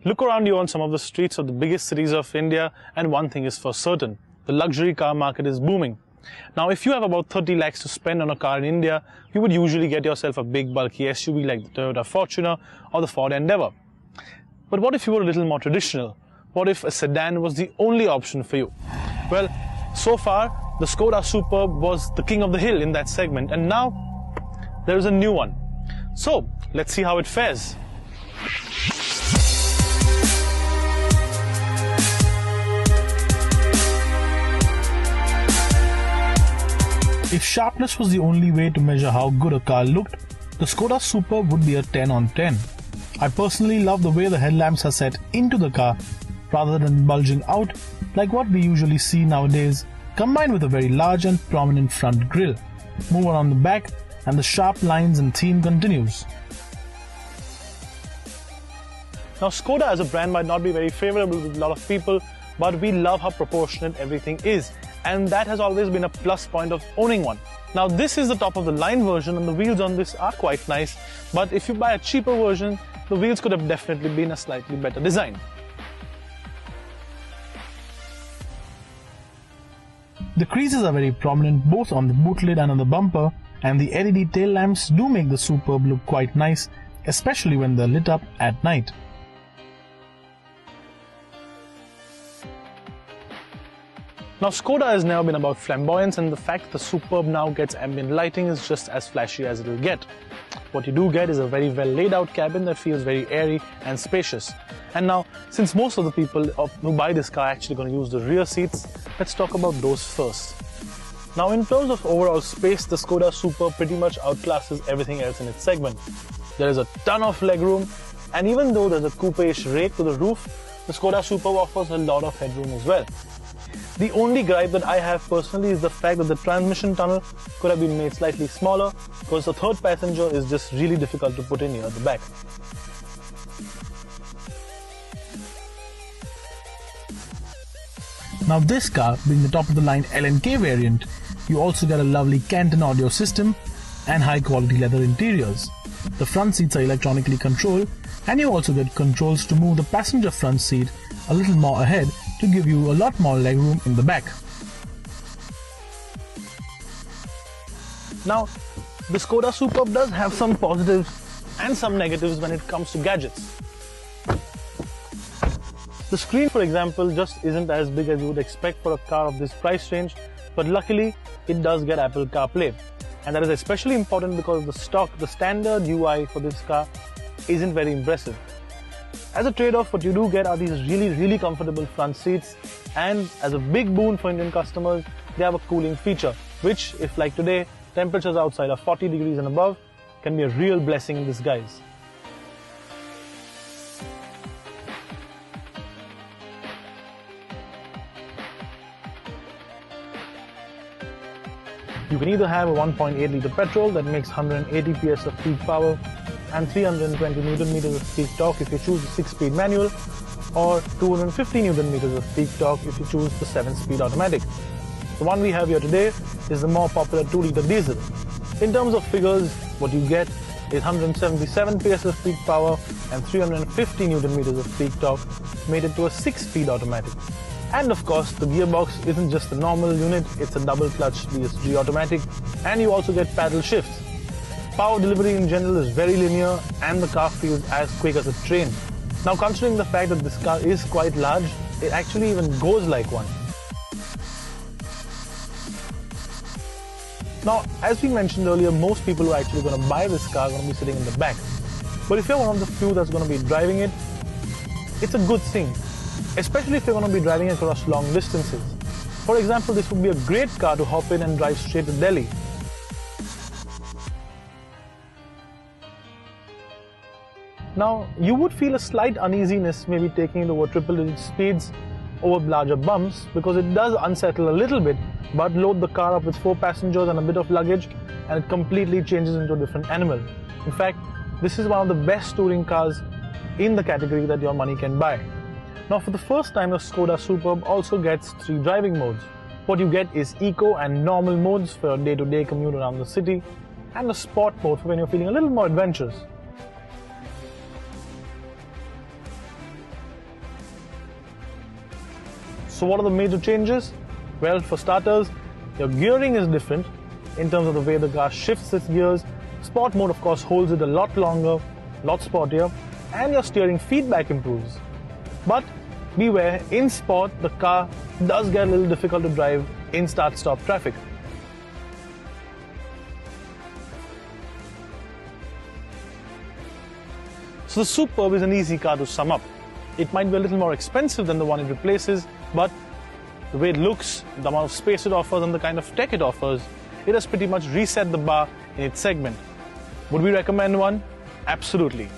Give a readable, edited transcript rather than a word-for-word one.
Look around you on some of the streets of the biggest cities of India and one thing is for certain, the luxury car market is booming. Now if you have about 30 lakhs to spend on a car in India, you would usually get yourself a big bulky SUV like the Toyota Fortuner or the Ford Endeavour. But what if you were a little more traditional? What if a sedan was the only option for you? Well, so far the Skoda Superb was the king of the hill in that segment and now there is a new one. So let's see how it fares. If sharpness was the only way to measure how good a car looked, the Skoda Superb would be a 10 on 10. I personally love the way the headlamps are set into the car rather than bulging out like what we usually see nowadays, combined with a very large and prominent front grille. Move on the back and the sharp lines and theme continues. Now Skoda as a brand might not be very favorable with a lot of people, but we love how proportionate everything is. And that has always been a plus point of owning one. Now this is the top of the line version and the wheels on this are quite nice, but if you buy a cheaper version, the wheels could have definitely been a slightly better design. The creases are very prominent both on the boot lid and on the bumper, and the LED tail lamps do make the Superb look quite nice, especially when they're lit up at night. Now Skoda has never been about flamboyance, and the fact the Superb now gets ambient lighting is just as flashy as it will get. What you do get is a very well laid out cabin that feels very airy and spacious. And now, since most of the people who buy this car are actually going to use the rear seats, let's talk about those first. Now in terms of overall space, the Skoda Superb pretty much outclasses everything else in its segment. There is a ton of legroom, and even though there's a coupe-ish rake to the roof, the Skoda Superb offers a lot of headroom as well. The only gripe that I have personally is the fact that the transmission tunnel could have been made slightly smaller because the third passenger is just really difficult to put in here at the back. Now this car, being the top of the line L&K variant, you also get a lovely Canton audio system and high quality leather interiors. The front seats are electronically controlled and you also get controls to move the passenger front seat a little more ahead to give you a lot more legroom in the back. Now, the Skoda Superb does have some positives and some negatives when it comes to gadgets. The screen, for example, just isn't as big as you would expect for a car of this price range, but luckily it does get Apple CarPlay. And that is especially important because the standard UI for this car isn't very impressive. As a trade-off, what you do get are these really comfortable front seats, and as a big boon for Indian customers, they have a cooling feature, which, if like today, temperatures outside are 40 degrees and above, can be a real blessing in disguise. You can either have a 1.8 litre petrol that makes 180 PS of peak power and 320 Newton meters of peak torque if you choose the 6-speed manual, or 250 Newton meters of peak torque if you choose the 7-speed automatic. The one we have here today is the more popular 2-litre diesel. In terms of figures, what you get is 177 PS of peak power and 350 Newton meters of peak torque, made it to a 6-speed automatic. And of course, the gearbox isn't just a normal unit, it's a double clutch DSG automatic, and you also get paddle shifts. Power delivery in general is very linear and the car feels as quick as a train. Now considering the fact that this car is quite large, it actually even goes like one. Now as we mentioned earlier, most people who are actually going to buy this car are going to be sitting in the back. But if you're one of the few that's going to be driving it, it's a good thing. Especially if you're going to be driving across long distances. For example, this would be a great car to hop in and drive straight to Delhi. Now, you would feel a slight uneasiness maybe taking it over triple-digit speeds over larger bumps because it does unsettle a little bit, but load the car up with 4 passengers and a bit of luggage and it completely changes into a different animal. In fact, this is one of the best touring cars in the category that your money can buy. Now for the first time, the Skoda Superb also gets 3 driving modes. What you get is Eco and Normal modes for your day-to-day commute around the city, and the Sport mode for when you're feeling a little more adventurous. So what are the major changes? Well, for starters, your gearing is different in terms of the way the car shifts its gears. Sport mode, of course, holds it a lot longer, lot sportier, and your steering feedback improves. But beware, in sport, the car does get a little difficult to drive in start-stop traffic. So the Superb is an easy car to sum up. It might be a little more expensive than the one it replaces, but the way it looks, the amount of space it offers, and the kind of tech it offers, it has pretty much reset the bar in its segment. Would we recommend one? Absolutely.